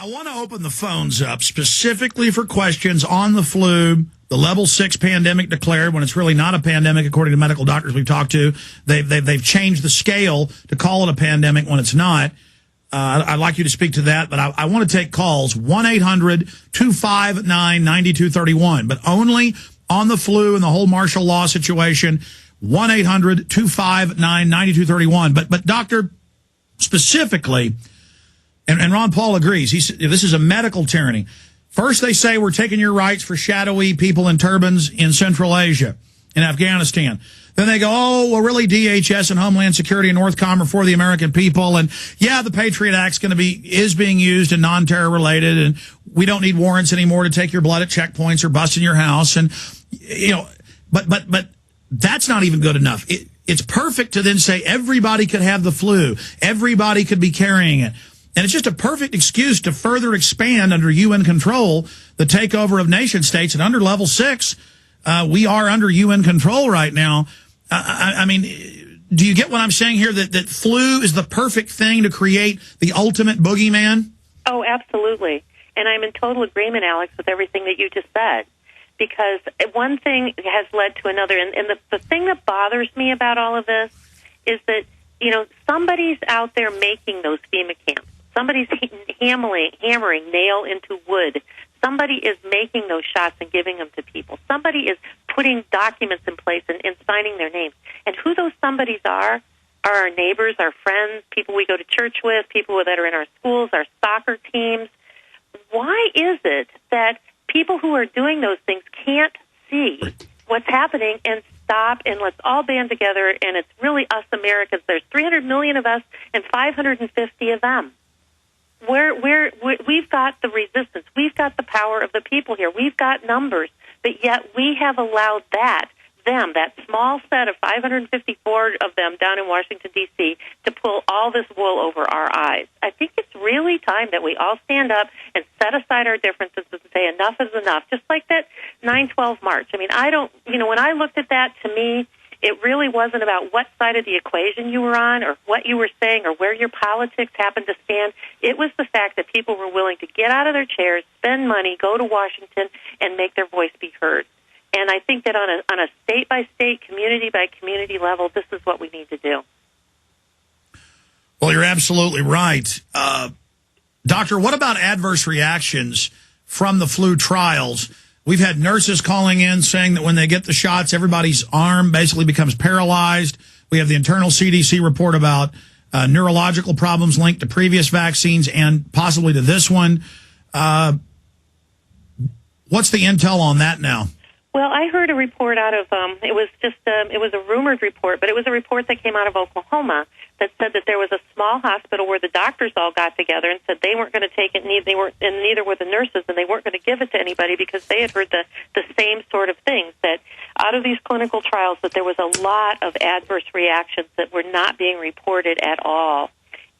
I want to open the phones up specifically for questions on the flu, the level 6 pandemic declared when it's really not a pandemic, according to medical doctors we've talked to. They've changed the scale to call it a pandemic when it's not. I'd like you to speak to that, but I want to take calls, 1-800-259-9231, but only on the flu and the whole martial law situation, 1-800-259-9231. But doctor, specifically, and Ron Paul agrees, this is a medical tyranny. First, they say we're taking your rights for shadowy people in turbans in Central Asia, in Afghanistan. Then they go, oh, well, really, DHS and Homeland Security and Northcom are for the American people. And yeah, the Patriot Act is being used and non-terror related. And we don't need warrants anymore to take your blood at checkpoints or bust in your house. And, you know, but that's not even good enough. It's perfect to then say everybody could have the flu. Everybody could be carrying it. And it's just a perfect excuse to further expand under UN control the takeover of nation states. And under level 6, we are under UN control right now. I mean, do you get what I'm saying here? That flu is the perfect thing to create the ultimate boogeyman? Oh, absolutely. And I'm in total agreement, Alex, with everything that you just said. Because one thing has led to another. And the thing that bothers me about all of this is that, you know, somebody's out there making those FEMA camps. Somebody's hammering nail into wood. Somebody is making those shots and giving them to people. Somebody is putting documents in place and signing their names. And who those somebodies are our neighbors, our friends, people we go to church with, people that are in our schools, our soccer teams. Why is it that people who are doing those things can't see what's happening and stop, and let's all band together, and it's really us Americans. There's 300 million of us and 550 of them. We've got the resistance. We've got the power of the people here. We've got numbers, but yet we have allowed that small set of 554 of them down in Washington, D.C., to pull all this wool over our eyes. I think it's really time that we all stand up and set aside our differences and say enough is enough, just like that 9/12 march. I mean, when I looked at that, to me, it really wasn't about what side of the equation you were on or what you were saying or where your politics happened to stand. It was the fact that people were willing to get out of their chairs, spend money, go to Washington, and make their voice be heard. And I think that on a state-by-state, community-by-community level, this is what we need to do. Well, you're absolutely right. Doctor, what about adverse reactions from the flu trials? We've had nurses calling in saying that when they get the shots, everybody's arm basically becomes paralyzed. We have the internal CDC report about neurological problems linked to previous vaccines and possibly to this one. What's the intel on that now? Well, I heard a report out of, it was a rumored report, but it was a report that came out of Oklahoma that said that there was a small hospital where the doctors all got together and said they weren't going to take it, neither were the nurses, and they weren't going to give it to anybody because they had heard the same sort of things, that out of these clinical trials that there was a lot of adverse reactions that were not being reported at all.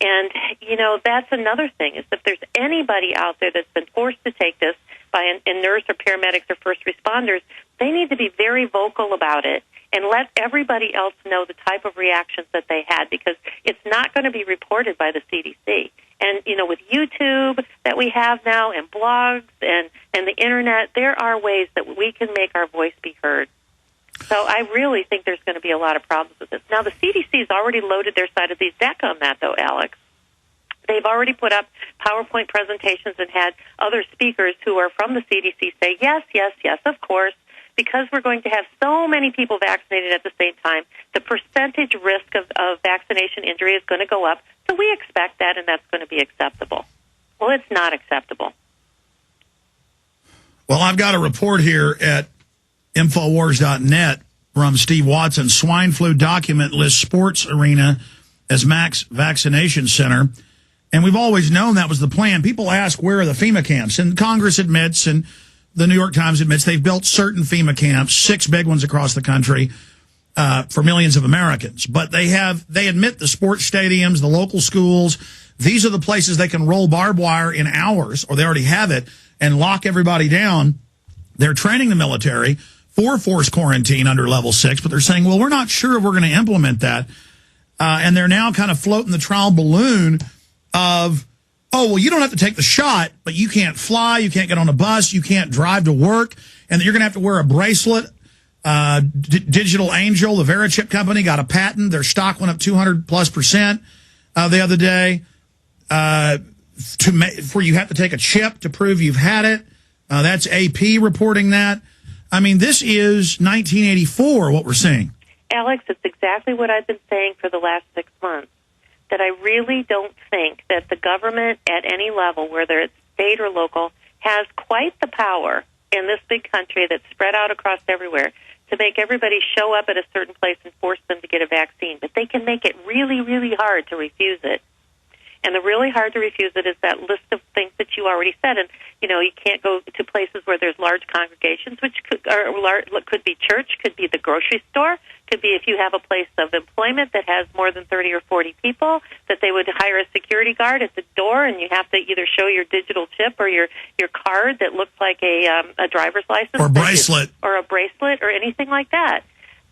And, you know, that's another thing, is that if there's anybody out there that's been forced to take this by a nurse or paramedics or first responders, they need to be very vocal about it and let everybody else know the type of reactions that they had, because it's not going to be reported by the CDC. And, you know, with YouTube that we have now and blogs and the Internet, there are ways that we can make our voice be heard. So I really think there's going to be a lot of problems with this. Now, the CDC's already loaded their side of the deck on that, though, Alex. They've already put up PowerPoint presentations and had other speakers who are from the CDC say, yes, of course, because we're going to have so many people vaccinated at the same time, the percentage risk of vaccination injury is going to go up, so we expect that, and that's going to be acceptable. Well, it's not acceptable. Well, I've got a report here at Infowars.net from Steve Watson. Swine flu document lists sports arena as max vaccination center. And we've always known that was the plan. People ask, where are the FEMA camps? And Congress admits, and the New York Times admits, they've built certain FEMA camps, 6 big ones across the country, for millions of Americans. But they admit the sports stadiums, the local schools, these are the places they can roll barbed wire in hours, or they already have it, and lock everybody down. They're training the military for forced quarantine under level 6, but they're saying, well, we're not sure if we're going to implement that. And they're now kind of floating the trial balloon of oh, well, you don't have to take the shot, but you can't fly, you can't get on a bus, you can't drive to work, and you're going to have to wear a bracelet. Digital Angel, the Verichip company, got a patent. Their stock went up 200+% the other day. Where you have to take a chip to prove you've had it. That's AP reporting that. I mean, this is 1984, what we're seeing. Alex, it's exactly what I've been saying for the last 6 months, that I really don't think that the government at any level, whether it's state or local, has quite the power in this big country that's spread out across everywhere to make everybody show up at a certain place and force them to get a vaccine. But they can make it really, really hard to refuse it. And the really hard to refuse it is that list of things that you already said. And, you know, you can't go to places where there's large congregations, which could be church, could be the grocery store, could be if you have a place of employment that has more than 30 or 40 people, that they would hire a security guard at the door, and you have to either show your digital chip or your card that looks like a driver's license. Or bracelet. Or a bracelet or anything like that.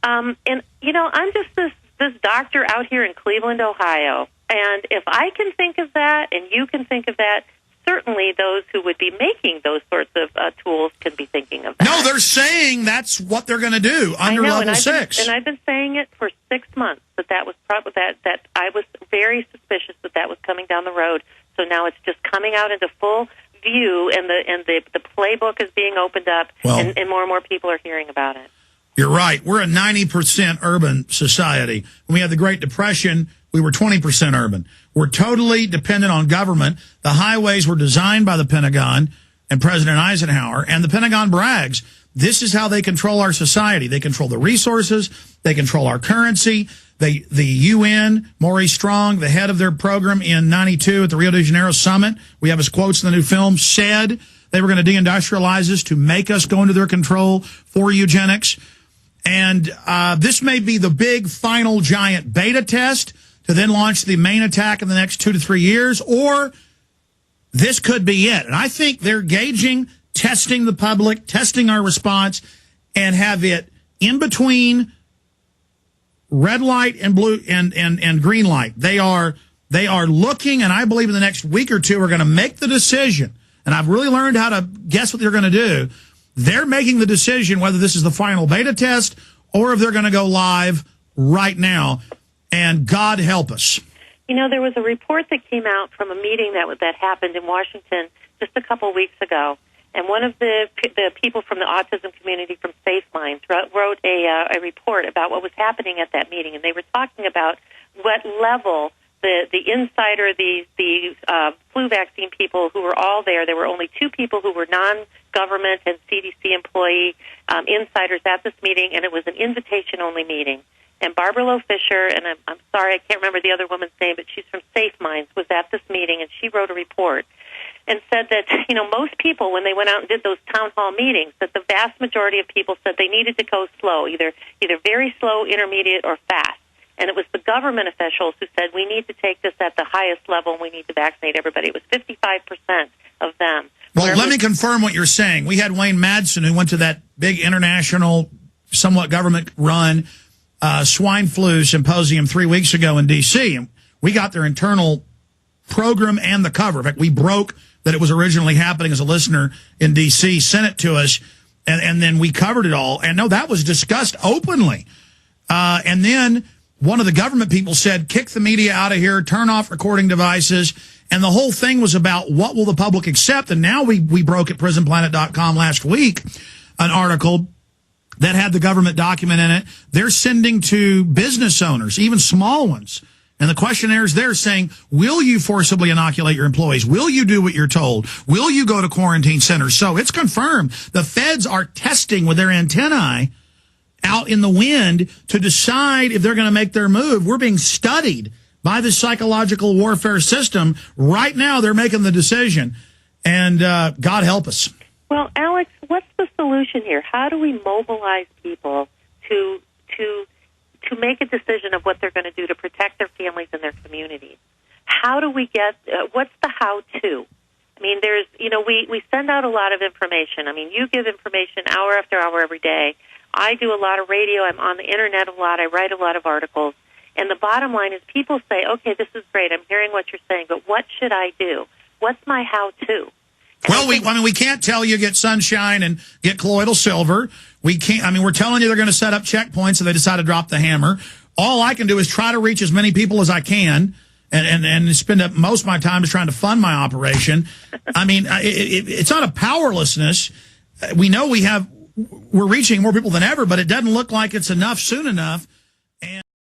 And, you know, I'm just this doctor out here in Cleveland, Ohio. And if I can think of that and you can think of that, certainly those who would be making those sorts of tools can be thinking of that. No, they're saying that's what they're going to do under level 6. And I've been saying it for 6 months, that was probably that I was very suspicious that was coming down the road. So now it's just coming out into full view, and the playbook is being opened up, and more and more people are hearing about it. You're right. We're a 90% urban society. When we had the Great Depression, we were 20% urban. We're totally dependent on government. The highways were designed by the Pentagon and President Eisenhower, and the Pentagon brags. This is how they control our society. They control the resources. They control our currency. The UN, Maurice Strong, the head of their program in 92 at the Rio de Janeiro summit, we have his quotes in the new film, said they were going to deindustrialize us to make us go into their control for eugenics. And this may be the big final giant beta test to then launch the main attack in the next 2 to 3 years, or this could be it. And I think they're gauging, testing the public, testing our response, and have it in between red light and blue and green light. They are looking, and I believe in the next week or two are going to make the decision. And I've really learned how to guess what they're going to do. They're making the decision whether this is the final beta test or if they're going to go live right now. And God help us. You know, there was a report that came out from a meeting that happened in Washington just a couple weeks ago. And one of the people from the autism community from Safe Minds wrote a report about what was happening at that meeting. And they were talking about what level the insider, the flu vaccine people who were all there. There were only 2 people who were non-government and CDC employee insiders at this meeting, and it was an invitation-only meeting. And Barbara Lowe Fisher, and I'm sorry, I can't remember the other woman's name, but she's from Safe Minds, was at this meeting, and she wrote a report and said that, you know, most people, when they went out and did those town hall meetings, that the vast majority of people said they needed to go slow, either very slow, intermediate, or fast. And it was the government officials who said, we need to take this at the highest level, and we need to vaccinate everybody. It was 55% of them. Well, let me confirm what you're saying. We had Wayne Madsen, who went to that big international, somewhat government-run swine flu symposium 3 weeks ago in D.C., and we got their internal program and the cover. In fact, we broke that it was originally happening as a listener in D.C., sent it to us, and then we covered it all. And no, that was discussed openly. And then one of the government people said, kick the media out of here, turn off recording devices. And the whole thing was about what will the public accept. And now we broke at prisonplanet.com last week an article that had the government document in it. They're sending to business owners, even small ones. And the questionnaires there saying, will you forcibly inoculate your employees? Will you do what you're told? Will you go to quarantine centers? So it's confirmed. The feds are testing with their antennae out in the wind to decide if they're going to make their move. We're being studied by the psychological warfare system. Right now, they're making the decision. And God help us. Well, Alex, what's the solution here? How do we mobilize people to make a decision of what they're going to do to protect their families and their communities? How do we get, what's the how-to? I mean, there's, you know, we send out a lot of information. I mean, you give information hour after hour every day. I do a lot of radio. I'm on the Internet a lot. I write a lot of articles. And the bottom line is people say, okay, this is great. I'm hearing what you're saying, but what should I do? What's my how-to? Well, we can't tell you get sunshine and get colloidal silver. We can't. I mean, we're telling you they're going to set up checkpoints, so they decide to drop the hammer. All I can do is try to reach as many people as I can, and spend up most of my time just trying to fund my operation. I mean, it's not a powerlessness. We know we're reaching more people than ever, but it doesn't look like it's enough soon enough